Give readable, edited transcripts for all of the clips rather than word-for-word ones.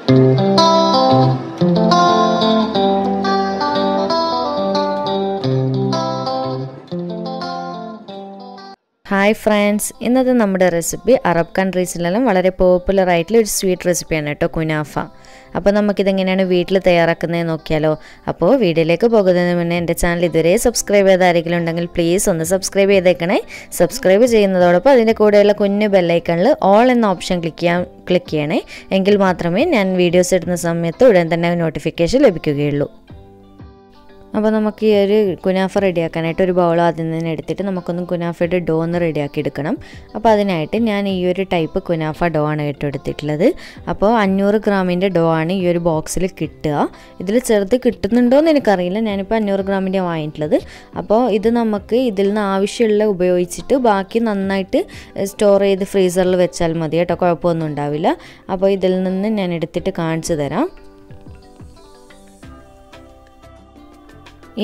Hi friends, ഇന്നത്തെ നമ്മുടെ recipe Arab കൺട്രീസിലെല്ലാം വളരെ പോപ്പുലർ ആയിട്ടുള്ള ഒരു സ്വീറ്റ് റെസിപ്പിയാണ് കേട്ടോ, കുനാഫ. അപ്പോൾ നമുക്കിതെങ്ങനെയാണ് വീട്ടിൽ തയ്യാറാക്കുന്നത് നോക്കിയാലോ. അപ്പോൾ വീഡിയോയിലേക്ക് പോകുന്നതിന് മുന്നേ എൻ്റെ ചാനൽ ഇതുവരെ സബ്സ്ക്രൈബ് ചെയ്ത ആരെങ്കിലും ഉണ്ടെങ്കിൽ പ്ലീസ് ഒന്ന് സബ്സ്ക്രൈബ് ചെയ്തേക്കണേ. സബ്സ്ക്രൈബ് ചെയ്യുന്നതോടൊപ്പം അതിൻ്റെ കൂടെയുള്ള കുഞ്ഞു ബെല്ലൈക്കണിൽ ഓൾ എന്ന ഓപ്ഷൻ ക്ലിക്ക് ചെയ്യണേ. എങ്കിൽ മാത്രമേ ഞാൻ വീഡിയോസ് ഇടുന്ന സമയത്ത് ഉടൻ തന്നെ നോട്ടിഫിക്കേഷൻ ലഭിക്കുകയുള്ളൂ. അപ്പോൾ നമുക്ക് ഈ ഒരു കുനാഫ റെഡിയാക്കാനായിട്ട് ഒരു ബൗൾ ആദ്യം തന്നെ എടുത്തിട്ട് നമുക്കൊന്ന് കുനാഫയുടെ ഡോ ഒന്ന് റെഡിയാക്കി എടുക്കണം. അപ്പോൾ അതിനായിട്ട് ഞാൻ ഈ ഒരു ടൈപ്പ് കുനാഫ ഡോ ആണ് എടുത്തിട്ടുള്ളത്. അപ്പോൾ 500 ഗ്രാമിൻ്റെ ഡോ ആണ് ഈ ഒരു ബോക്സിൽ കിട്ടുക. ഇതിൽ ചെറുത് കിട്ടുന്നുണ്ടോ എന്ന് എനിക്കറിയില്ല, ഞാനിപ്പോൾ 500 ഗ്രാമിൻ്റെ വാങ്ങിയിട്ടുള്ളത്. അപ്പോൾ ഇത് നമുക്ക് ഇതിൽ നിന്ന് ആവശ്യമുള്ള ഉപയോഗിച്ചിട്ട് ബാക്കി നന്നായിട്ട് സ്റ്റോർ ചെയ്ത് ഫ്രീസറിൽ വെച്ചാൽ മതി കേട്ടോ, കുഴപ്പമൊന്നും ഉണ്ടാവില്ല. അപ്പോൾ ഇതിൽ നിന്ന് ഞാൻ എടുത്തിട്ട് കാണിച്ചു തരാം.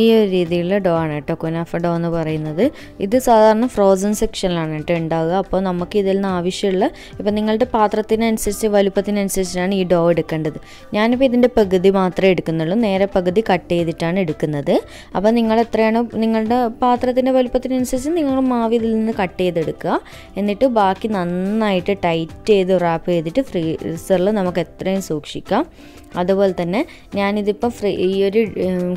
ഈ ഒരു രീതിയിലുള്ള ഡോ ആണ് കേട്ടോ കുനാഫ ഡോ എന്ന് പറയുന്നത്. ഇത് സാധാരണ ഫ്രോസൺ സെക്ഷനിലാണ് കേട്ടോ ഉണ്ടാവുക. അപ്പോൾ നമുക്ക് ഇതിൽ നിന്ന് ആവശ്യമുള്ള, ഇപ്പോൾ നിങ്ങളുടെ പാത്രത്തിനനുസരിച്ച് വലുപ്പത്തിനനുസരിച്ചാണ് ഈ ഡോ എടുക്കേണ്ടത്. ഞാനിപ്പോൾ ഇതിൻ്റെ പകുതി മാത്രമേ എടുക്കുന്നുള്ളൂ, നേരെ പകുതി കട്ട് ചെയ്തിട്ടാണ് എടുക്കുന്നത്. അപ്പോൾ നിങ്ങൾ എത്രയാണോ നിങ്ങളുടെ പാത്രത്തിൻ്റെ വലുപ്പത്തിനനുസരിച്ച് നിങ്ങൾ മാവ് ഇതിൽ നിന്ന് കട്ട് ചെയ്തെടുക്കുക. എന്നിട്ട് ബാക്കി നന്നായിട്ട് ടൈറ്റ് ചെയ്ത് റാപ്പ് ചെയ്തിട്ട് ഫ്രീസറിൽ നമുക്ക് എത്രയും സൂക്ഷിക്കാം. അതുപോലെ തന്നെ ഞാനിതിപ്പോൾ ഈ ഒരു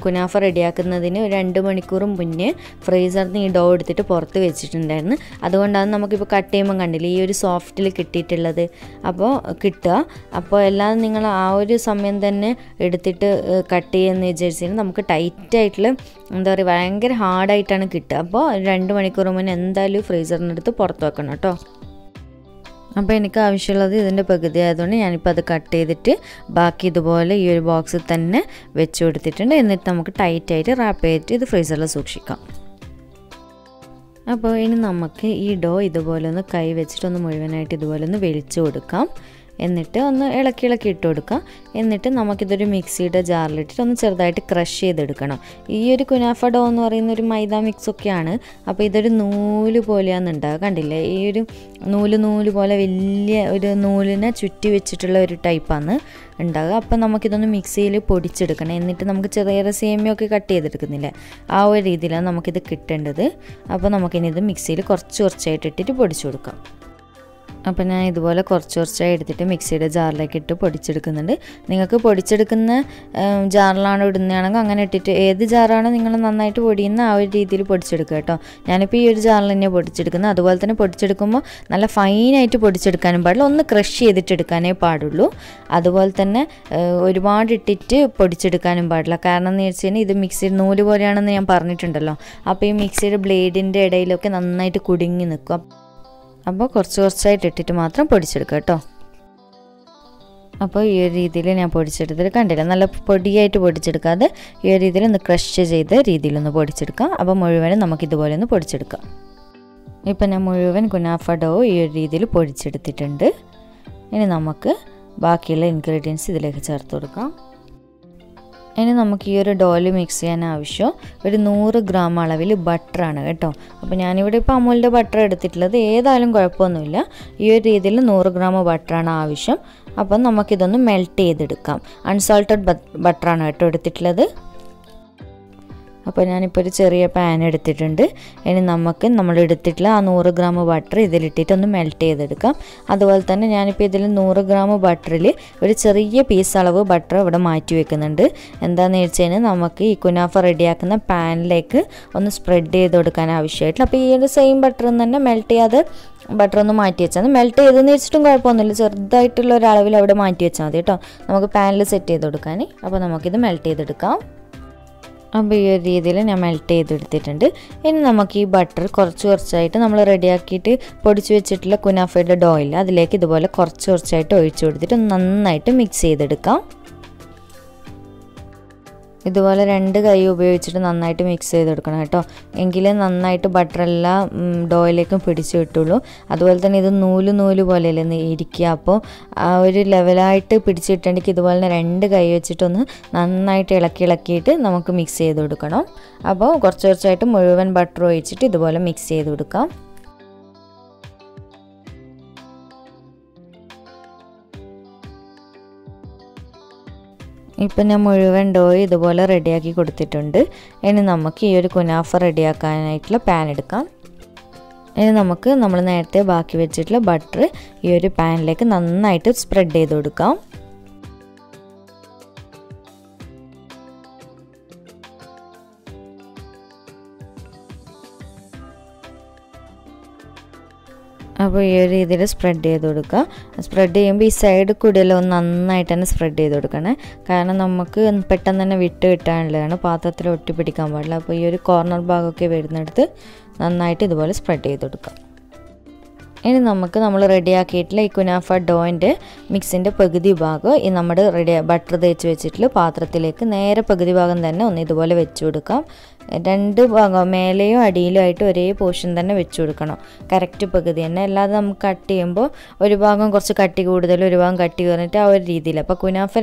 കുനാഫ റെഡിയാക്കുന്നതിന് 2 മണിക്കൂർ മുന്നേ ഫ്രീസറിൽ നിന്ന് ഈ ഡോ എടുത്തിട്ട് പുറത്ത് വെച്ചിട്ടുണ്ടായിരുന്നു. അതുകൊണ്ടാണ് നമുക്കിപ്പോൾ കട്ട് ചെയ്യുമ്പോൾ കണ്ടില്ല ഈ ഒരു സോഫ്റ്റിൽ കിട്ടിയിട്ടുള്ളത്. അപ്പോൾ കിട്ടുക. അപ്പോൾ എല്ലാം നിങ്ങൾ ആ ഒരു സമയം തന്നെ എടുത്തിട്ട് കട്ട് ചെയ്യുമെന്ന് വിചാരിച്ചാൽ നമുക്ക് ടൈറ്റായിട്ടുള്ള എന്താ പറയുക ഭയങ്കര ഹാർഡായിട്ടാണ് കിട്ടുക. അപ്പോൾ 2 മണിക്കൂർ മുന്നേ എന്തായാലും ഫ്രീസറിനടുത്ത് പുറത്ത് വെക്കണം കേട്ടോ. അപ്പോൾ എനിക്ക് ആവശ്യമുള്ളത് ഇതിൻ്റെ പകുതി ആയതുകൊണ്ട് ഞാനിപ്പോൾ അത് കട്ട് ചെയ്തിട്ട് ബാക്കി ഇതുപോലെ ഈ ഒരു ബോക്സിൽ തന്നെ വെച്ച് കൊടുത്തിട്ടുണ്ട്. എന്നിട്ട് നമുക്ക് ടൈറ്റായിട്ട് റാപ്പ് ചെയ്തിട്ട് ഇത് ഫ്രീസറിൽ സൂക്ഷിക്കാം. അപ്പോൾ ഇനി നമുക്ക് ഈ ഡോ ഇതുപോലെ ഒന്ന് കൈ വെച്ചിട്ടൊന്ന് മുഴുവനായിട്ട് ഇതുപോലെ ഒന്ന് വലിച്ചു കൊടുക്കാം. എന്നിട്ട് ഒന്ന് ഇളക്കി ഇട്ട് കൊടുക്കുക. എന്നിട്ട് നമുക്കിതൊരു മിക്സിയുടെ ജാറിലിട്ടിട്ട് ഒന്ന് ചെറുതായിട്ട് ക്രഷ് ചെയ്തെടുക്കണം. ഈ ഒരു കുനാഫ ഡോ എന്ന് പറയുന്ന ഒരു മൈദ മിക്സൊക്കെയാണ്. അപ്പോൾ ഇതൊരു നൂല് പോലെയാണ് ഉണ്ടാകുക, കണ്ടില്ലേ? ഈ ഒരു നൂല് പോലെ വലിയ ഒരു നൂലിനെ ചുറ്റി വെച്ചിട്ടുള്ള ഒരു ടൈപ്പാണ് ഉണ്ടാകുക. അപ്പോൾ നമുക്കിതൊന്ന് മിക്സിയിൽ പൊടിച്ചെടുക്കണം. എന്നിട്ട് നമുക്ക് ചെറിയ സേമിയൊക്കെ കട്ട് ചെയ്തെടുക്കുന്നില്ലേ, ആ ഒരു രീതിയിലാണ് നമുക്കിത് കിട്ടേണ്ടത്. അപ്പോൾ നമുക്കിനി ഇത് മിക്സിയിൽ കുറച്ചായിട്ട് ഇട്ടിട്ട് പൊടിച്ചു കൊടുക്കാം. അപ്പോൾ ഞാൻ ഇതുപോലെ കുറച്ചായി എടുത്തിട്ട് മിക്സിയുടെ ജാറിലേക്ക് ഇട്ട് പൊടിച്ചെടുക്കുന്നുണ്ട്. നിങ്ങൾക്ക് പൊടിച്ചെടുക്കുന്ന ജാറിലാണ് ഇടുന്നതാണെങ്കിൽ അങ്ങനെ ഇട്ടിട്ട്, ഏത് ജാറാണ് നിങ്ങൾ നന്നായിട്ട് പൊടിയുന്ന ആ ഒരു രീതിയിൽ പൊടിച്ചെടുക്കുക കേട്ടോ. ഞാനിപ്പോൾ ഈ ഒരു ജാറിൽ തന്നെ പൊടിച്ചെടുക്കുന്നത്. അതുപോലെ തന്നെ പൊടിച്ചെടുക്കുമ്പോൾ നല്ല ഫൈനായിട്ട് പൊടിച്ചെടുക്കാനും പാടില്ല, ഒന്ന് ക്രഷ് ചെയ്തിട്ട് എടുക്കാനേ പാടുള്ളൂ. അതുപോലെ തന്നെ ഒരുപാട് ഇട്ടിട്ട് പൊടിച്ചെടുക്കാനും പാടില്ല. കാരണം എന്ന് വെച്ച് കഴിഞ്ഞാൽ ഇത് മിക്സിയുടെ നൂല് പോലെയാണെന്ന് ഞാൻ പറഞ്ഞിട്ടുണ്ടല്ലോ. അപ്പോൾ ഈ മിക്സിയുടെ ബ്ലേഡിൻ്റെ ഇടയിലൊക്കെ നന്നായിട്ട് കുടുങ്ങി നിൽക്കും. അപ്പോൾ കുറച്ചായിട്ട് ഇട്ടിട്ട് മാത്രം പൊടിച്ചെടുക്കുക കേട്ടോ. അപ്പോൾ ഈ ഒരു രീതിയിൽ ഞാൻ പൊടിച്ചെടുത്തിട്ട് കണ്ടില്ല, നല്ല പൊടിയായിട്ട് പൊടിച്ചെടുക്കാതെ ഈ ഒരു രീതിയിൽ ഒന്ന് ക്രഷ് ചെയ്ത രീതിയിലൊന്ന് പൊടിച്ചെടുക്കാം. അപ്പോൾ മുഴുവനും നമുക്കിതുപോലെ ഒന്ന് പൊടിച്ചെടുക്കാം. ഇപ്പം ഞാൻ മുഴുവൻ കുനാഫ ഡോ ഈ ഒരു രീതിയിൽ പൊടിച്ചെടുത്തിട്ടുണ്ട്. ഇനി നമുക്ക് ബാക്കിയുള്ള ഇൻഗ്രീഡിയൻസ് ഇതിലേക്ക് ചേർത്ത് കൊടുക്കാം. ഇനി നമുക്ക് ഈ ഒരു ഡോയിൽ മിക്സ് ചെയ്യാൻ ആവശ്യം ഒരു 100 ഗ്രാം അളവിൽ ബട്ടറാണ് കേട്ടോ. അപ്പോൾ ഞാനിവിടെ ഇപ്പോൾ അമൂലിൻ്റെ ബട്ടർ എടുത്തിട്ടുള്ളത്, ഏതായാലും കുഴപ്പമൊന്നുമില്ല. ഈ ഒരു രീതിയിൽ 100 ഗ്രാം ബട്ടറാണ് ആവശ്യം. അപ്പം നമുക്കിതൊന്ന് മെൽറ്റ് ചെയ്തെടുക്കാം. അൺസാൾട്ടഡ് ബട്ടറാണ് കേട്ടോ എടുത്തിട്ടുള്ളത്. അപ്പോൾ ഞാനിപ്പോൾ ഒരു ചെറിയ പാൻ എടുത്തിട്ടുണ്ട്. ഇനി നമ്മൾ എടുത്തിട്ടുള്ള ആ 100 ഗ്രാം ബട്ടർ ഇതിലിട്ടിട്ട് ഒന്ന് മെൽറ്റ് ചെയ്തെടുക്കാം. അതുപോലെ തന്നെ ഞാനിപ്പോൾ ഇതിൽ 100 ഗ്രാം ബട്ടറിൽ ഒരു ചെറിയ പീസ് അളവ് ബട്ടർ ഇവിടെ മാറ്റി വെക്കുന്നുണ്ട്. എന്താണെന്ന് വെച്ച് കഴിഞ്ഞാൽ നമുക്ക് ഈ കുനാഫ റെഡിയാക്കുന്ന പാനിലേക്ക് ഒന്ന് സ്പ്രെഡ് ചെയ്ത് കൊടുക്കാൻ ആവശ്യമായിട്ടില്ല. അപ്പോൾ ഈ ഒരു സെയിം ബട്ടറിൽ തന്നെ മെൽറ്റ് ചെയ്യാതെ ബട്ടർ ഒന്ന് മാറ്റി വെച്ചാൽ, മെൽറ്റ് ചെയ്തെന്ന് വെച്ചിട്ടും കുഴപ്പമൊന്നുമില്ല, ചെറുതായിട്ടുള്ള ഒരളവിൽ അവിടെ മാറ്റി വെച്ചാൽ മതി കേട്ടോ, നമുക്ക് പാനിൽ സെറ്റ് ചെയ്ത് കൊടുക്കാൻ. അപ്പോൾ നമുക്കിത് മെൽറ്റ് ചെയ്തെടുക്കാം. അപ്പോൾ ഈ ഒരു രീതിയിൽ ഞാൻ മെൽറ്റ് ചെയ്തെടുത്തിട്ടുണ്ട്. ഇനി നമുക്ക് ഈ ബട്ടർ കുറച്ചായിട്ട് നമ്മൾ റെഡിയാക്കിയിട്ട് പൊടിച്ച് വെച്ചിട്ടുള്ള കുനാഫയുടെ ഡോ ഇല്ല, അതിലേക്ക് ഇതുപോലെ കുറച്ചായിട്ട് ഒഴിച്ചു കൊടുത്തിട്ട് നന്നായിട്ട് മിക്സ് ചെയ്തെടുക്കാം. ഇതുപോലെ 2 കൈ ഉപയോഗിച്ചിട്ട് നന്നായിട്ട് മിക്സ് ചെയ്തെടുക്കണം കേട്ടോ, എങ്കിലേ നന്നായിട്ട് ബട്ടറെല്ലാം ഡോയിലേക്കും പിടിച്ച് കിട്ടുള്ളൂ. അതുപോലെ തന്നെ ഇത് നൂല് പോലെയല്ലേ ഇരിക്കുക. അപ്പോൾ ആ ഒരു ലെവലായിട്ട് പിടിച്ച് കിട്ടേണ്ടെങ്കിൽ ഇതുപോലെ തന്നെ 2 കൈ വെച്ചിട്ടൊന്ന് നന്നായിട്ട് ഇളക്കിയിട്ട് നമുക്ക് മിക്സ് ചെയ്ത് കൊടുക്കണം. അപ്പോൾ കുറച്ചായിട്ട് മുഴുവൻ ബട്ടർ ഒഴിച്ചിട്ട് ഇതുപോലെ മിക്സ് ചെയ്ത് കൊടുക്കാം. ഇപ്പം ഞാൻ മുഴുവൻ ഡോ ഇതുപോലെ റെഡിയാക്കി കൊടുത്തിട്ടുണ്ട്. ഇനി നമുക്ക് ഈ ഒരു കുനാഫ റെഡിയാക്കാനായിട്ടുള്ള പാൻ എടുക്കാം. ഇനി നമുക്ക് നമ്മൾ നേരത്തെ ബാക്കി വെച്ചിട്ടുള്ള ബട്ടർ ഈ ഒരു പാനിലേക്ക് നന്നായിട്ട് സ്പ്രെഡ് ചെയ്ത് കൊടുക്കാം. അപ്പോൾ ഈ ഒരു രീതിയിൽ സ്പ്രെഡ് ചെയ്ത് കൊടുക്കുക. സ്പ്രെഡ് ചെയ്യുമ്പോൾ ഈ സൈഡ് കൂടിയെല്ലാം ഒന്ന് നന്നായിട്ട് തന്നെ സ്പ്രെഡ് ചെയ്ത് കൊടുക്കണേ. കാരണം നമുക്ക് പെട്ടെന്ന് തന്നെ വിട്ട് കിട്ടാനുള്ളതാണ്, പാത്രത്തിൽ ഒട്ടിപ്പിടിക്കാൻ പാടില്ല. അപ്പോൾ ഈ ഒരു കോർണർ ഭാഗമൊക്കെ വരുന്നിടത്ത് നന്നായിട്ട് ഇതുപോലെ സ്പ്രെഡ് ചെയ്ത് കൊടുക്കാം. ഇനി നമുക്ക് നമ്മൾ റെഡിയാക്കിയിട്ടുള്ള ഈ കുനാഫ ഡോയിൻ്റെ മിക്സിൻ്റെ പകുതി ഭാഗം ഈ നമ്മുടെ ബട്ടർ തേച്ച് വെച്ചിട്ടുള്ള പാത്രത്തിലേക്ക് നേരെ പകുതി ഭാഗം തന്നെ ഒന്ന് ഇതുപോലെ വെച്ച് കൊടുക്കാം. രണ്ട് ഭാഗം മേലെയും അടിയിലും ആയിട്ട് ഒരേ പോർഷൻ തന്നെ വെച്ച് കൊടുക്കണം, കറക്റ്റ് പകുതി തന്നെ. അല്ലാതെ നമുക്ക് കട്ട് ചെയ്യുമ്പോൾ ഒരു ഭാഗം കുറച്ച് കട്ടി കൂടുതലും ഒരു ഭാഗം കട്ടി കുറഞ്ഞിട്ട് ആ ഒരു രീതിയിൽ. അപ്പോൾ കുനാഫ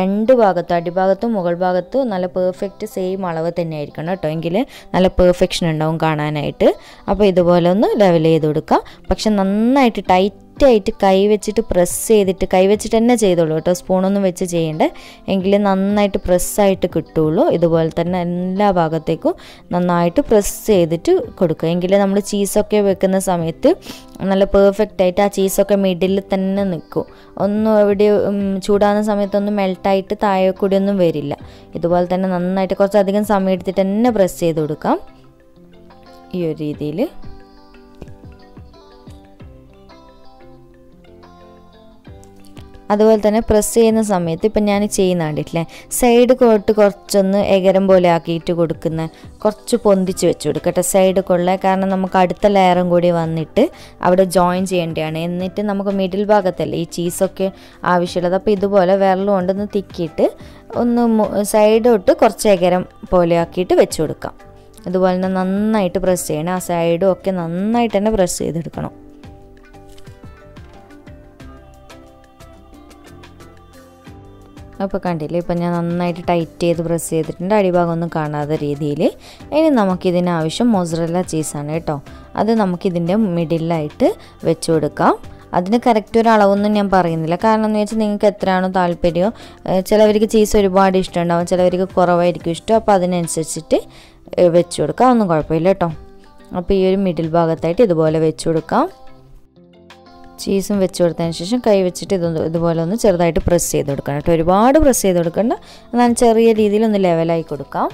രണ്ട് ഭാഗത്തും അടിഭാഗത്തും മുകൾ ഭാഗത്തും നല്ല പെർഫെക്റ്റ് സെയിം അളവ് തന്നെ ആയിരിക്കണം കേട്ടോ, എങ്കിൽ നല്ല പെർഫെക്ഷൻ ഉണ്ടാവും കാണാനായിട്ട്. അപ്പോൾ ഇതുപോലെ ഒന്ന് ലെവൽ ചെയ്ത് കൊടുക്കുക. പക്ഷെ നന്നായിട്ട് ടൈറ്റായിട്ട് കൈ വെച്ചിട്ട് പ്രസ് ചെയ്തിട്ട്, കൈ വെച്ചിട്ട് തന്നെ ചെയ്തോളൂ കേട്ടോ, സ്പൂണൊന്നും വെച്ച് ചെയ്യേണ്ടേ, എങ്കിൽ നന്നായിട്ട് പ്രസ്സായിട്ട് കിട്ടുള്ളൂ. ഇതുപോലെ തന്നെ എല്ലാ ഭാഗത്തേക്കും നന്നായിട്ട് പ്രസ് ചെയ്തിട്ട് കൊടുക്കുക, എങ്കിൽ നമ്മൾ ചീസൊക്കെ വെക്കുന്ന സമയത്ത് നല്ല പെർഫെക്റ്റ് ആയിട്ട് ആ ചീസൊക്കെ മിഡിൽ തന്നെ നിൽക്കും. ഒന്നും എവിടെ ചൂടാകുന്ന സമയത്തൊന്നും മെൽട്ടായിട്ട് താഴെ കൂടി ഒന്നും വരില്ല. ഇതുപോലെ തന്നെ നന്നായിട്ട് കുറച്ചധികം സമയം എടുത്തിട്ട് തന്നെ പ്രസ് ചെയ്ത് കൊടുക്കാം ഈ ഒരു രീതിയിൽ. അതുപോലെ തന്നെ പ്രസ് ചെയ്യുന്ന സമയത്ത് ഇപ്പം ഞാൻ ചെയ്യുന്ന കണ്ടിട്ടില്ലേ, സൈഡ് കോട്ട് കുറച്ചൊന്ന് എകരം പോലെ ആക്കിയിട്ട് കൊടുക്കുന്ന, കുറച്ച് പൊന്തിച്ച് വെച്ച് കൊടുക്കട്ടെ സൈഡ് കൊള്ള. കാരണം നമുക്ക് അടുത്ത ലെയറും കൂടി വന്നിട്ട് അവിടെ ജോയിൻ ചെയ്യേണ്ടതാണ്. എന്നിട്ട് നമുക്ക് മിഡിൽ ഭാഗത്തല്ലേ ഈ ചീസൊക്കെ ആവശ്യമുള്ളത്. അപ്പോൾ ഇതുപോലെ വിരൽ കൊണ്ടൊന്ന് തിക്കിയിട്ട് ഒന്ന് സൈഡോട്ട് കുറച്ച് എകരം പോലെ ആക്കിയിട്ട് വെച്ച് കൊടുക്കാം. ഇതുപോലെ തന്നെ നന്നായിട്ട് പ്രസ് ചെയ്യണം, ആ സൈഡും ഒക്കെ നന്നായിട്ട് തന്നെ പ്രസ് ചെയ്തെടുക്കണം. അപ്പോൾ കണ്ടില്ലേ, ഇപ്പം ഞാൻ നന്നായിട്ട് ടൈറ്റ് ചെയ്ത് പ്രസ് ചെയ്തിട്ടുണ്ട്, അടിഭാഗം ഒന്നും കാണാത്ത രീതിയിൽ. ഇനി നമുക്കിതിനാവശ്യം മൊസറല്ല ചീസാണ് കേട്ടോ, അത് നമുക്കിതിൻ്റെ മിഡിലായിട്ട് വെച്ച് കൊടുക്കാം. അതിന് കറക്റ്റ് ഒരു അളവൊന്നും ഞാൻ പറയുന്നില്ല, കാരണം എന്ന് വെച്ചാൽ നിങ്ങൾക്ക് എത്രയാണോ താല്പര്യമോ, ചിലവർക്ക് ചീസ് ഒരുപാട് ഇഷ്ടമുണ്ടാവും, ചിലവർക്ക് കുറവായിരിക്കും ഇഷ്ടം. അപ്പോൾ അതിനനുസരിച്ചിട്ട് വെച്ച് കൊടുക്കാം, ഒന്നും കുഴപ്പമില്ല കേട്ടോ. അപ്പോൾ ഈ ഒരു മിഡിൽ ഭാഗത്തായിട്ട് ഇതുപോലെ വെച്ച് കൊടുക്കാം. ചീസും വെച്ച് കൊടുത്തതിന് ശേഷം കൈ വെച്ചിട്ട് ഇതുപോലെ ഒന്ന് ചെറുതായിട്ട് പ്രസ് ചെയ്ത് കൊടുക്കണം കേട്ടോ, ഒരുപാട് പ്രസ് ചെയ്ത് കൊടുക്കണ്ട, എന്നാൽ ചെറിയ രീതിയിൽ ഒന്ന് ലെവലായി കൊടുക്കാം.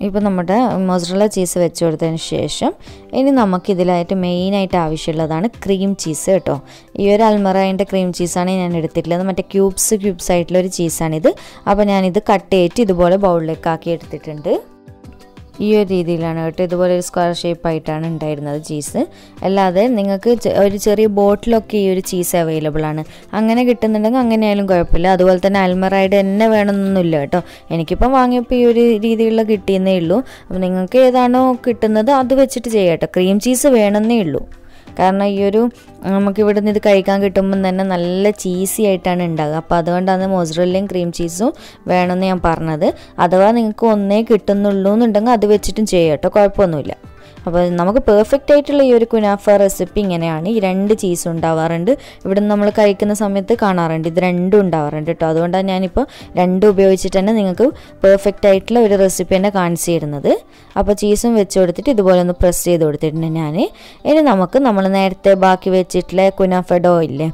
ഇപ്പോൾ നമ്മുടെ മൊസറല്ല ചീസ് വെച്ച് കൊടുത്തതിന് ശേഷം ഇനി നമുക്കിതിലായിട്ട് മെയിനായിട്ട് ആവശ്യമുള്ളതാണ് ക്രീം ചീസ് കേട്ടോ. ഈ ഒരു അൽമറേൻ്റെ ക്രീം ചീസാണ് ഞാൻ എടുത്തിട്ടുള്ളത്, മറ്റേ ക്യൂബ്സ് ആയിട്ടുള്ളൊരു ചീസാണിത്. അപ്പോൾ ഞാനിത് കട്ട് ചെയ്തിട്ട് ഇതുപോലെ ബൗളിലേക്ക് ആക്കി എടുത്തിട്ടുണ്ട്. ഈ ഒരു രീതിയിലാണ് കേട്ടോ, ഇതുപോലെ ഒരു സ്ക്വയർ ഷേപ്പായിട്ടാണ് ഉണ്ടായിരുന്നത് ചീസ്. അല്ലാതെ നിങ്ങൾക്ക് ഒരു ചെറിയ ബോട്ടിലൊക്കെ ഈ ഒരു ചീസ് അവൈലബിൾ ആണ്, അങ്ങനെ കിട്ടുന്നുണ്ടെങ്കിൽ അങ്ങനെ ആയാലും കുഴപ്പമില്ല. അതുപോലെ തന്നെ അൽമറയുടെ തന്നെ വേണമെന്നൊന്നുമില്ല കേട്ടോ, എനിക്കിപ്പം വാങ്ങിയപ്പോൾ ഈ ഒരു രീതിയിലുള്ള കിട്ടിയെന്നേ ഉള്ളൂ. അപ്പോൾ നിങ്ങൾക്ക് ഏതാണോ കിട്ടുന്നത് അത് വെച്ചിട്ട് ചെയ്യാം കേട്ടോ, ക്രീം ചീസ് വേണമെന്നേ ഉള്ളൂ. കാരണം ഈ ഒരു നമുക്കിവിടെ നിന്ന് ഇത് കഴിക്കാൻ കിട്ടുമ്പം തന്നെ നല്ല ചീസി ആയിട്ടാണ് ഉണ്ടാകുക. അപ്പോൾ അതുകൊണ്ടാണ് മൊസറല്ലയും ക്രീം ചീസും വേണമെന്ന് ഞാൻ പറഞ്ഞത്. അഥവാ നിങ്ങൾക്ക് ഒന്നേ കിട്ടുന്നുള്ളൂ എന്നുണ്ടെങ്കിൽ അത് വെച്ചിട്ടും ചെയ്യാം കേട്ടോ, കുഴപ്പമൊന്നുമില്ല. അപ്പോൾ നമുക്ക് പെർഫെക്റ്റ് ആയിട്ടുള്ള ഈ ഒരു കുനാഫ റെസിപ്പി ഇങ്ങനെയാണ്. ഈ രണ്ട് ചീസ് ഉണ്ടാവാറുണ്ട്, ഇവിടെ നമ്മൾ കഴിക്കുന്ന സമയത്ത് കാണാറുണ്ട്, ഇത് രണ്ടും ഉണ്ടാവാറുണ്ട് കേട്ടോ. അതുകൊണ്ടാണ് ഞാനിപ്പോൾ രണ്ടും ഉപയോഗിച്ചിട്ട് തന്നെ നിങ്ങൾക്ക് പെർഫെക്റ്റ് ആയിട്ടുള്ള ഒരു റെസിപ്പി തന്നെ കാണിച്ചു തരുന്നത്. അപ്പോൾ ചീസും വെച്ച് കൊടുത്തിട്ട് ഇതുപോലെ ഒന്ന് പ്രസ് ചെയ്ത് കൊടുത്തിട്ടുണ്ട് ഞാൻ. ഇനി നമുക്ക് നമ്മൾ നേരത്തെ ബാക്കി വെച്ചിട്ടുള്ള കുനാഫ ഡോ ഇല്ലേ,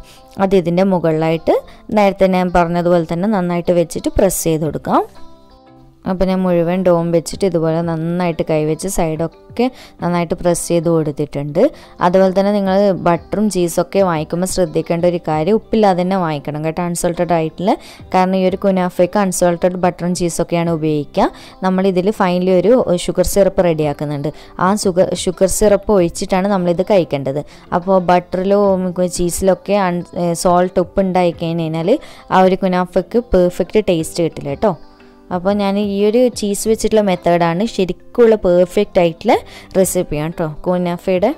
അത് ഇതിൻ്റെ മുകളിലായിട്ട് നേരത്തെ ഞാൻ പറഞ്ഞതുപോലെ തന്നെ നന്നായിട്ട് വെച്ചിട്ട് പ്രസ് ചെയ്ത് കൊടുക്കാം. അപ്പോൾ ഞാൻ മുഴുവൻ ഡോം വെച്ചിട്ട് ഇതുപോലെ നന്നായിട്ട് കൈവച്ച് സൈഡൊക്കെ നന്നായിട്ട് പ്രസ് ചെയ്ത് കൊടുത്തിട്ടുണ്ട്. അതുപോലെ തന്നെ നിങ്ങൾ ബട്ടറും ചീസൊക്കെ വാങ്ങിക്കുമ്പോൾ ശ്രദ്ധിക്കേണ്ട ഒരു കാര്യം, ഉപ്പില്ലാതെ തന്നെ വാങ്ങിക്കണം കേട്ടോ, അൺസോൾട്ടഡ് ആയിട്ടുള്ള. കാരണം ഈ ഒരു കുനാഫയ്ക്ക് അൺസോൾട്ടഡ് ബട്ടറും ചീസൊക്കെയാണ് ഉപയോഗിക്കുക. നമ്മളിതിൽ ഫൈനലി ഒരു ഷുഗർ സിറപ്പ് റെഡിയാക്കുന്നുണ്ട്, ആ ഷുഗർ സിറപ്പ് ഒഴിച്ചിട്ടാണ് നമ്മളിത് കഴിക്കേണ്ടത്. അപ്പോൾ ബട്ടറിലോ ചീസിലൊക്കെ സോൾട്ട് ഉപ്പ് ഉണ്ടായി കഴിഞ്ഞാൽ ആ ഒരു കുനാഫയ്ക്ക് പെർഫെക്റ്റ് ടേസ്റ്റ് കിട്ടില്ല കേട്ടോ. അപ്പോൾ ഞാൻ ഈ ഒരു ചീസ് വെച്ചിട്ടുള്ള മെത്തേഡാണ് ശരിക്കുള്ള പെർഫെക്റ്റ് ആയിട്ടുള്ള റെസിപ്പിയാണ് കേട്ടോ കുനാഫയുടെ.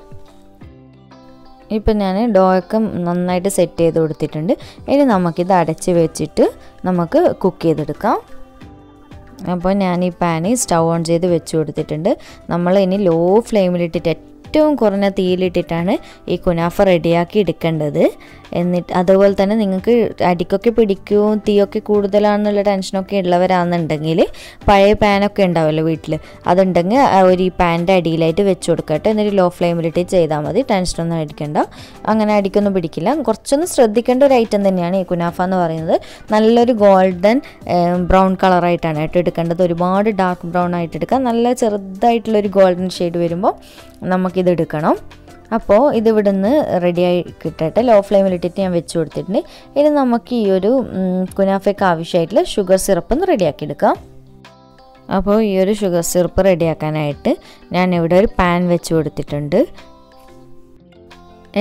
ഇപ്പം ഞാൻ ഡോയൊക്കെ നന്നായിട്ട് സെറ്റ് ചെയ്ത് കൊടുത്തിട്ടുണ്ട്. ഇനി നമുക്കിത് അടച്ച് വെച്ചിട്ട് നമുക്ക് കുക്ക് ചെയ്തെടുക്കാം. അപ്പോൾ ഞാൻ ഈ പാന് സ്റ്റൗ ഓൺ ചെയ്ത് വെച്ച് കൊടുത്തിട്ടുണ്ട്. നമ്മൾ ഇനി ലോ ഫ്ലെയിമിലിട്ടിട്ട് ഏറ്റവും കുറഞ്ഞ തീയിലിട്ടിട്ടാണ് ഈ കുനാഫ റെഡിയാക്കി എടുക്കേണ്ടത്. എന്നിട്ട് അതുപോലെ തന്നെ നിങ്ങൾക്ക് അടിക്കൊക്കെ പിടിക്കുകയോ തീയൊക്കെ കൂടുതലാണെന്നുള്ള ടെൻഷനൊക്കെ ഉള്ളവരാണെന്നുണ്ടെങ്കിൽ പഴയ പാനൊക്കെ ഉണ്ടാവുമല്ലോ വീട്ടിൽ, അതുണ്ടെങ്കിൽ ഒരു ഈ പാൻ്റെ അടിയിലായിട്ട് വെച്ച് കൊടുക്കട്ടെ. എന്നിട്ട് ലോ ഫ്ലെയിമിലിട്ട് ചെയ്താൽ മതി. ടെൻഷനൊന്നും അടിക്കണ്ട, അങ്ങനെ അടിക്കൊന്നും പിടിക്കില്ല. കുറച്ചൊന്ന് ശ്രദ്ധിക്കേണ്ട ഒരു ഐറ്റം തന്നെയാണ് ഈ കുനാഫ എന്ന് പറയുന്നത്. നല്ലൊരു ഗോൾഡൻ ബ്രൗൺ കളറായിട്ടാണ് കേട്ടോ എടുക്കേണ്ടത്. ഒരുപാട് ഡാർക്ക് ബ്രൗൺ ആയിട്ട് എടുക്കാം. നല്ല ചെറുതായിട്ടുള്ളൊരു ഗോൾഡൻ ഷെയ്ഡ് വരുമ്പോൾ നമുക്കിത് എടുക്കണം. അപ്പോൾ ഇതിവിടുന്ന് റെഡിയായി കിട്ടട്ടെ. ലോ ഫ്ലെയിമിലിട്ടിട്ട് ഞാൻ വെച്ച് കൊടുത്തിട്ടുണ്ട്. ഇനി നമുക്ക് ഈ ഒരു കുനാഫയ്ക്ക് ആവശ്യമായിട്ടുള്ള ഷുഗർ സിറപ്പ് ഒന്ന് റെഡിയാക്കി എടുക്കാം. അപ്പോൾ ഈ ഒരു ഷുഗർ സിറപ്പ് റെഡിയാക്കാനായിട്ട് ഞാനിവിടെ ഒരു പാൻ വെച്ച് കൊടുത്തിട്ടുണ്ട്.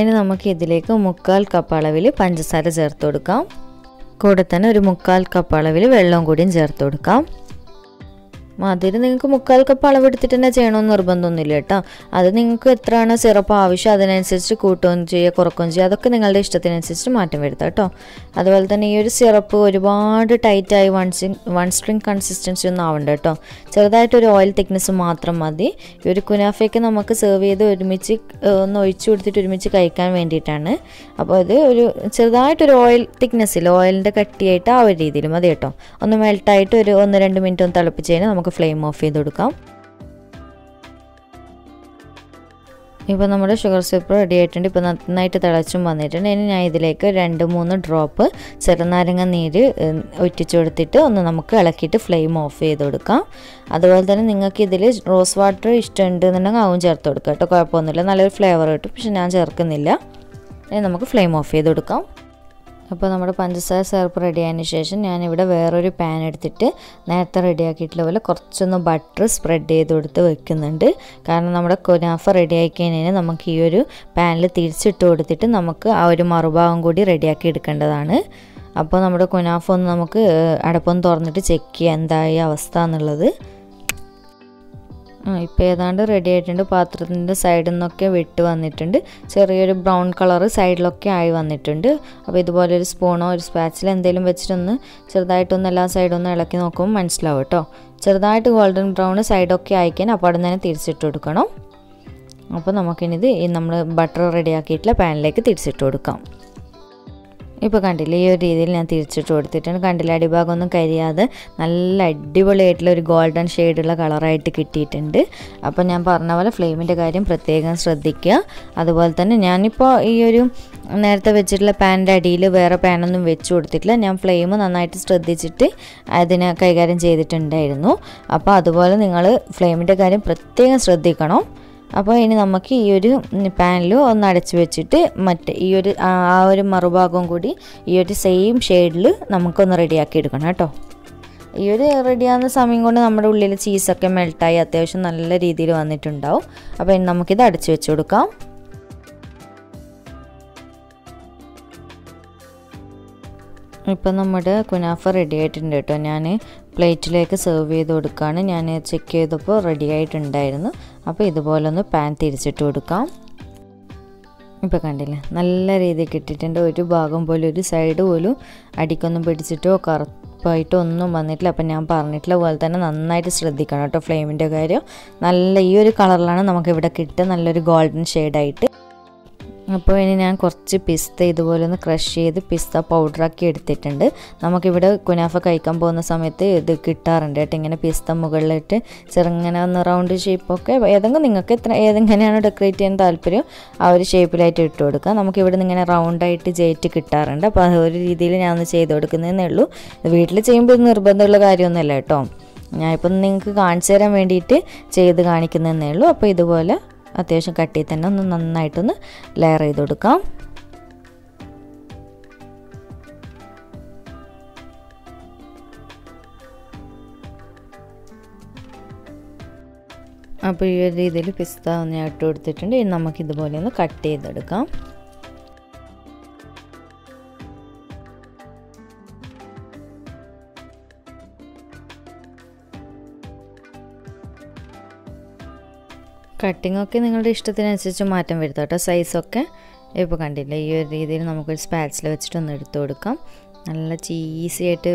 ഇനി നമുക്ക് ഇതിലേക്ക് 1/4 കപ്പ് അളവിൽ പഞ്ചസാര ചേർത്ത് കൊടുക്കാം. കൂടെ തന്നെ ഒരു 1/4 കപ്പ് അളവിൽ വെള്ളവും കൂടിയും ചേർത്ത് കൊടുക്കാം. മധുരം നിങ്ങൾക്ക് 1/4 കപ്പ് അളവെടുത്തിട്ട് തന്നെ ചെയ്യണമെന്ന് നിർബന്ധമൊന്നുമില്ല കേട്ടോ. അത് നിങ്ങൾക്ക് എത്രയാണ് സിറപ്പ് ആവശ്യം അതിനനുസരിച്ച് കൂട്ടുകയും ചെയ്യുക, കുറക്കുകയും ചെയ്യുക. അതൊക്കെ നിങ്ങളുടെ ഇഷ്ടത്തിനനുസരിച്ച് മാറ്റം വരുത്താം കേട്ടോ. അതുപോലെ തന്നെ ഈ ഒരു സിറപ്പ് ഒരുപാട് ടൈറ്റായി വൺ സ്ട്രിങ് കൺസിസ്റ്റൻസി ഒന്നും ആവണ്ട കേട്ടോ. ചെറുതായിട്ടൊരു ഓയിൽ തിക്നെസ് മാത്രം മതി. ഈ ഒരു കുനാഫയ്ക്ക് നമുക്ക് സെർവ് ചെയ്ത് ഒരുമിച്ച് ഒന്ന് ഒഴിച്ചു കൊടുത്തിട്ട് ഒരുമിച്ച് കഴിക്കാൻ വേണ്ടിയിട്ടാണ്. അപ്പോൾ ഇത് ഒരു ചെറുതായിട്ടൊരു ഓയിൽ തിക്നെസ്സിൽ ഓയിലിൻ്റെ കട്ടിയായിട്ട് ആ ഒരു രീതിയിൽ മതി കേട്ടോ. ഒന്ന് മെൽട്ടായിട്ട് ഒരു 1-2 മിനിറ്റ് ഒന്ന് തിളപ്പിച്ച് കഴിഞ്ഞാൽ നമുക്ക് ഫ്ലെയിം ഓഫ് ചെയ്ത് കൊടുക്കാം. ഇപ്പോൾ നമ്മുടെ ഷുഗർ സിറപ്പ് റെഡി ആയിട്ടുണ്ട്. ഇപ്പോൾ നന്നായിട്ട് തിളച്ചും വന്നിട്ടുണ്ട്. ഇനി ഞാൻ ഇതിലേക്ക് 2-3 ഡ്രോപ്പ് ചെറുനാരങ്ങ നീര് ഒറ്റിച്ചു കൊടുത്തിട്ട് ഒന്ന് നമുക്ക് ഇളക്കിയിട്ട് ഫ്ലെയിം ഓഫ് ചെയ്ത് കൊടുക്കാം. അതുപോലെ തന്നെ നിങ്ങൾക്ക് ഇതിൽ റോസ് വാട്ടർ ഇഷ്ടമുണ്ടെന്നുണ്ടെങ്കിൽ അതും ചേർത്ത് കൊടുക്കാം കേട്ടോ. കുഴപ്പമൊന്നുമില്ല, നല്ലൊരു ഫ്ലേവർ കിട്ടും. പക്ഷെ ഞാൻ ചേർക്കുന്നില്ല. ഇനി നമുക്ക് ഫ്ലെയിം ഓഫ് ചെയ്ത് കൊടുക്കാം. അപ്പോൾ നമ്മുടെ പഞ്ചസാര സിറപ്പ് റെഡി ആയതിന് ശേഷം ഞാനിവിടെ വേറൊരു പാൻ എടുത്തിട്ട് നേരത്തെ റെഡിയാക്കിയിട്ടുള്ള പോലെ കുറച്ചൊന്ന് ബട്ടർ സ്പ്രെഡ് ചെയ്ത് കൊടുത്ത് വെക്കുന്നുണ്ട്. കാരണം നമ്മുടെ കുനാഫ റെഡി ആക്കി കഴിഞ്ഞാൽ നമുക്ക് ഈ ഒരു പാനിൽ തിരിച്ചിട്ട് കൊടുത്തിട്ട് നമുക്ക് ആ ഒരു മറുഭാഗം കൂടി റെഡിയാക്കി എടുക്കേണ്ടതാണ്. അപ്പോൾ നമ്മുടെ കുനാഫ ഒന്ന് നമുക്ക് അടപ്പൊന്ന് തുറന്നിട്ട് ചെക്ക് ചെയ്യാം എന്തായി അവസ്ഥ എന്നുള്ളത്. ഇപ്പോൾ ഏതാണ്ട് റെഡി ആയിട്ടുണ്ട്. പാത്രത്തിൻ്റെ സൈഡിൽ നിന്നൊക്കെ വിട്ട് വന്നിട്ടുണ്ട്. ചെറിയൊരു ബ്രൗൺ കളർ സൈഡിലൊക്കെ ആയി വന്നിട്ടുണ്ട്. അപ്പോൾ ഇതുപോലെ ഒരു സ്പൂണോ ഒരു സ്പാച്ചിലോ എന്തെങ്കിലും വെച്ചിട്ടൊന്ന് ചെറുതായിട്ടൊന്ന് എല്ലാ സൈഡൊന്നും ഇളക്കി നോക്കുമ്പോൾ മനസ്സിലാവും കേട്ടോ. ചെറുതായിട്ട് ഗോൾഡൻ ബ്രൗൺ സൈഡൊക്കെ ആയിക്കാൻ അപ്പോൾ അവിടെ തന്നെ തിരിച്ചിട്ട് കൊടുക്കണം. അപ്പോൾ നമുക്കിനിത് നമ്മൾ ബട്ടർ റെഡിയാക്കിയിട്ടുള്ള പാനിലേക്ക് തിരിച്ചിട്ട് കൊടുക്കാം. ഇപ്പോൾ കണ്ടില്ലേ, ഈ ഒരു രീതിയിൽ ഞാൻ തിരിച്ചിട്ട് കൊടുത്തിട്ടുണ്ട്. കണ്ടില്ല, അടിഭാഗം ഒന്നും കരിയാതെ നല്ല അടിപൊളിയായിട്ടുള്ള ഒരു ഗോൾഡൻ ഷെയ്ഡുള്ള കളറായിട്ട് കിട്ടിയിട്ടുണ്ട്. അപ്പോൾ ഞാൻ പറഞ്ഞ പോലെ ഫ്ലെയിമിൻ്റെ കാര്യം പ്രത്യേകം ശ്രദ്ധിക്കുക. അതുപോലെ തന്നെ ഞാനിപ്പോൾ ഈ ഒരു നേരത്തെ വെച്ചിട്ടുള്ള പാനിൻ്റെ അടിയിൽ വേറെ പാനൊന്നും വെച്ച് കൊടുത്തിട്ടില്ല. ഞാൻ ഫ്ലെയിം നന്നായിട്ട് ശ്രദ്ധിച്ചിട്ട് അതിനെ കൈകാര്യം ചെയ്തിട്ടുണ്ടായിരുന്നു. അപ്പോൾ അതുപോലെ നിങ്ങൾ ഫ്ലെയിമിൻ്റെ കാര്യം പ്രത്യേകം ശ്രദ്ധിക്കണം. അപ്പോൾ ഇനി നമുക്ക് ഈ ഒരു പാനിൽ ഒന്ന് അടച്ച് വെച്ചിട്ട് മറ്റേ ഈ ഒരു ആ ഒരു മറുഭാഗവും കൂടി ഈ ഒരു സെയിം ഷെയ്ഡിൽ നമുക്കൊന്ന് റെഡിയാക്കി എടുക്കണം കേട്ടോ. ഈ ഒരു റെഡിയാകുന്ന സമയം കൊണ്ട് നമ്മുടെ ഉള്ളിൽ ചീസൊക്കെ മെൽട്ടായി അത്യാവശ്യം നല്ല രീതിയിൽ വന്നിട്ടുണ്ടാവും. അപ്പോൾ ഇനി നമുക്കിത് അടച്ച് വെച്ച് കൊടുക്കാം. ഇപ്പം നമ്മുടെ കുനാഫ റെഡി ആയിട്ടുണ്ട് കേട്ടോ. ഞാൻ പ്ലേറ്റിലേക്ക് സെർവ് ചെയ്ത് കൊടുക്കുകയാണ്. ഞാൻ ചെക്ക് ചെയ്തപ്പോൾ റെഡി ആയിട്ടുണ്ടായിരുന്നു. അപ്പോൾ ഇതുപോലെ ഒന്ന് പാൻ തിരിച്ചിട്ട് കൊടുക്കാം. ഇപ്പോൾ കണ്ടില്ലേ, നല്ല രീതിയിൽ കിട്ടിയിട്ടുണ്ട്. ഒരു ഭാഗം പോലും ഒരു സൈഡ് പോലും അടിക്കൊന്നും പിടിച്ചിട്ടോ കറുപ്പായിട്ടോ ഒന്നും വന്നിട്ടില്ല. അപ്പം ഞാൻ പറഞ്ഞിട്ടുള്ള പോലെ തന്നെ നന്നായിട്ട് ശ്രദ്ധിക്കണം കേട്ടോ ഫ്ലെയിമിൻ്റെ കാര്യം. നല്ല ഈ ഒരു കളറിലാണ് നമുക്കിവിടെ കിട്ടുക, നല്ലൊരു ഗോൾഡൻ ഷെയ്ഡായിട്ട്. അപ്പോൾ ഇനി ഞാൻ കുറച്ച് പിസ്ത ഇതുപോലെ ഒന്ന് ക്രഷ് ചെയ്ത് പിസ്ത പൗഡറാക്കി എടുത്തിട്ടുണ്ട്. നമുക്കിവിടെ കുനാഫ കഴിക്കാൻ പോകുന്ന സമയത്ത് ഇത് കിട്ടാറുണ്ട് കേട്ടോ. ഇങ്ങനെ പിസ്ത മുകളിലിട്ട് ചെറുങ്ങനെ ഒന്ന് റൗണ്ട് ഷേപ്പൊക്കെ ഏതെങ്കിലും നിങ്ങൾക്ക് ഏതെങ്ങനെയാണോ ഡെക്കറേറ്റ് ചെയ്യാൻ താല്പര്യം ആ ഒരു ഷേപ്പിലായിട്ട് ഇട്ട് കൊടുക്കുക. നമുക്കിവിടെ നിന്ന് ഇങ്ങനെ റൗണ്ടായിട്ട് ജയിറ്റ് കിട്ടാറുണ്ട്. അപ്പോൾ ആ ഒരു രീതിയിൽ ഞാൻ ഒന്ന് ചെയ്ത് കൊടുക്കുന്നതേ ഉള്ളൂ. വീട്ടിൽ ചെയ്യുമ്പോൾ ഇത് നിർബന്ധമുള്ള കാര്യമൊന്നുമല്ല കേട്ടോ. ഞാനിപ്പം നിങ്ങൾക്ക് കാണിച്ചു തരാൻ വേണ്ടിയിട്ട് ചെയ്ത് കാണിക്കുന്നതേ ഉള്ളൂ. അപ്പോൾ ഇതുപോലെ അത്യാവശ്യം കട്ടി തന്നെ ഒന്ന് നന്നായിട്ടൊന്ന് ലെയർ ചെയ്ത് കൊടുക്കാം. അപ്പോൾ ഈ ഒരു രീതിയിൽ പിസ്ത ഒന്ന് ഇട്ട് കൊടുത്തിട്ടുണ്ട്. ഇനി നമുക്കിതുപോലെ ഒന്ന് കട്ട് ചെയ്തെടുക്കാം. കട്ടിങ്ങൊക്കെ നിങ്ങളുടെ ഇഷ്ടത്തിനനുസരിച്ച് മാറ്റം വരുത്താം കേട്ടോ, സൈസൊക്കെ. ഇപ്പോൾ കണ്ടില്ലേ, ഈ ഒരു രീതിയിൽ നമുക്കൊരു സ്പാച്ചിൽ വെച്ചിട്ടൊന്ന് എടുത്തു കൊടുക്കാം. നല്ല ചീസി ആയിട്ട്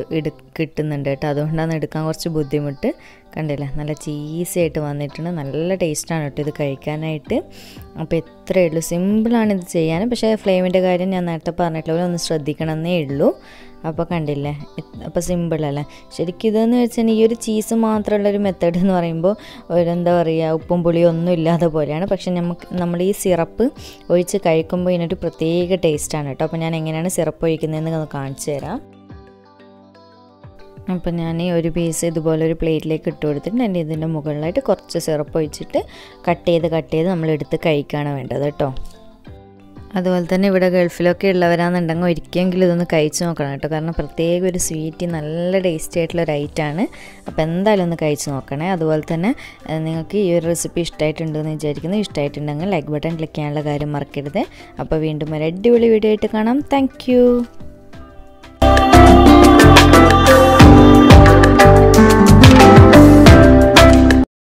കിട്ടുന്നുണ്ട് കേട്ടോ. അതുകൊണ്ടാണ് എടുക്കാൻ കുറച്ച് ബുദ്ധിമുട്ട്. കണ്ടില്ലേ, നല്ല ചീസി ആയിട്ട് വന്നിട്ടുണ്ട്. നല്ല ടേസ്റ്റാണ് കേട്ടോ ഇത് കഴിക്കാനായിട്ട്. അപ്പോൾ എത്രയേ ഉള്ളൂ, സിമ്പിളാണ് ഇത് ചെയ്യാൻ. പക്ഷേ ഫ്ലെയിമിൻ്റെ കാര്യം ഞാൻ നേരത്തെ പറഞ്ഞിട്ടുള്ള ഒന്ന് ശ്രദ്ധിക്കണമെന്നേ ഉള്ളൂ. അപ്പോൾ കണ്ടില്ലേ, അപ്പോൾ സിമ്പിളല്ലേ. ശരിക്കും ഇതെന്ന് വെച്ചാൽ ഈ ഒരു ചീസ് മാത്രമുള്ളൊരു മെത്തേഡ് എന്ന് പറയുമ്പോൾ എന്താ പറയുക, ഉപ്പും പുളിയും ഒന്നും ഇല്ലാതെ പോലെയാണ്. പക്ഷേ നമ്മൾ ഈ സിറപ്പ് ഒഴിച്ച് കഴിക്കുമ്പോൾ ഇതിനൊരു പ്രത്യേക ടേസ്റ്റാണ് കേട്ടോ. അപ്പോൾ ഞാൻ എങ്ങനെയാണ് സിറപ്പ് ഒഴിക്കുന്നതെന്ന് ഒന്ന് കാണിച്ചു തരാം. അപ്പോൾ ഞാൻ ഈ ഒരു പീസ് ഇതുപോലെ ഒരു പ്ലേറ്റിലേക്ക് ഇട്ട് കൊടുത്തിട്ട് എൻ്റെ ഇതിൻ്റെ മുകളിലായിട്ട് കുറച്ച് സിറപ്പ് ഒഴിച്ചിട്ട് കട്ട് ചെയ്ത് നമ്മളെടുത്ത് കഴിക്കുകയാണ് വേണ്ടത് കേട്ടോ. അതുപോലെ തന്നെ ഇവിടെ ഗൾഫിലൊക്കെ ഉള്ളവരാണെന്നുണ്ടെങ്കിൽ ഒരിക്കലെങ്കിലും ഇതൊന്ന് കഴിച്ച് നോക്കണം കേട്ടോ. കാരണം പ്രത്യേക ഒരു സ്വീറ്റ് നല്ല ടേസ്റ്റി ആയിട്ടുള്ള ഒരു ഐറ്റമാണ്. അപ്പോൾ എന്തായാലും ഒന്ന് കഴിച്ച് നോക്കണേ. അതുപോലെ തന്നെ നിങ്ങൾക്ക് ഈ ഒരു റെസിപ്പി ഇഷ്ടമായിട്ടുണ്ടെന്ന് വിചാരിക്കുന്നു. ഇഷ്ടമായിട്ടുണ്ടെങ്കിൽ ലൈക്ക് ബട്ടൺ ക്ലിക്ക് ചെയ്യാനുള്ള കാര്യം മറക്കരുത്. അപ്പോൾ വീണ്ടും ഒരു അടിപൊളി വീഡിയോ ആയിട്ട് കാണാം. താങ്ക്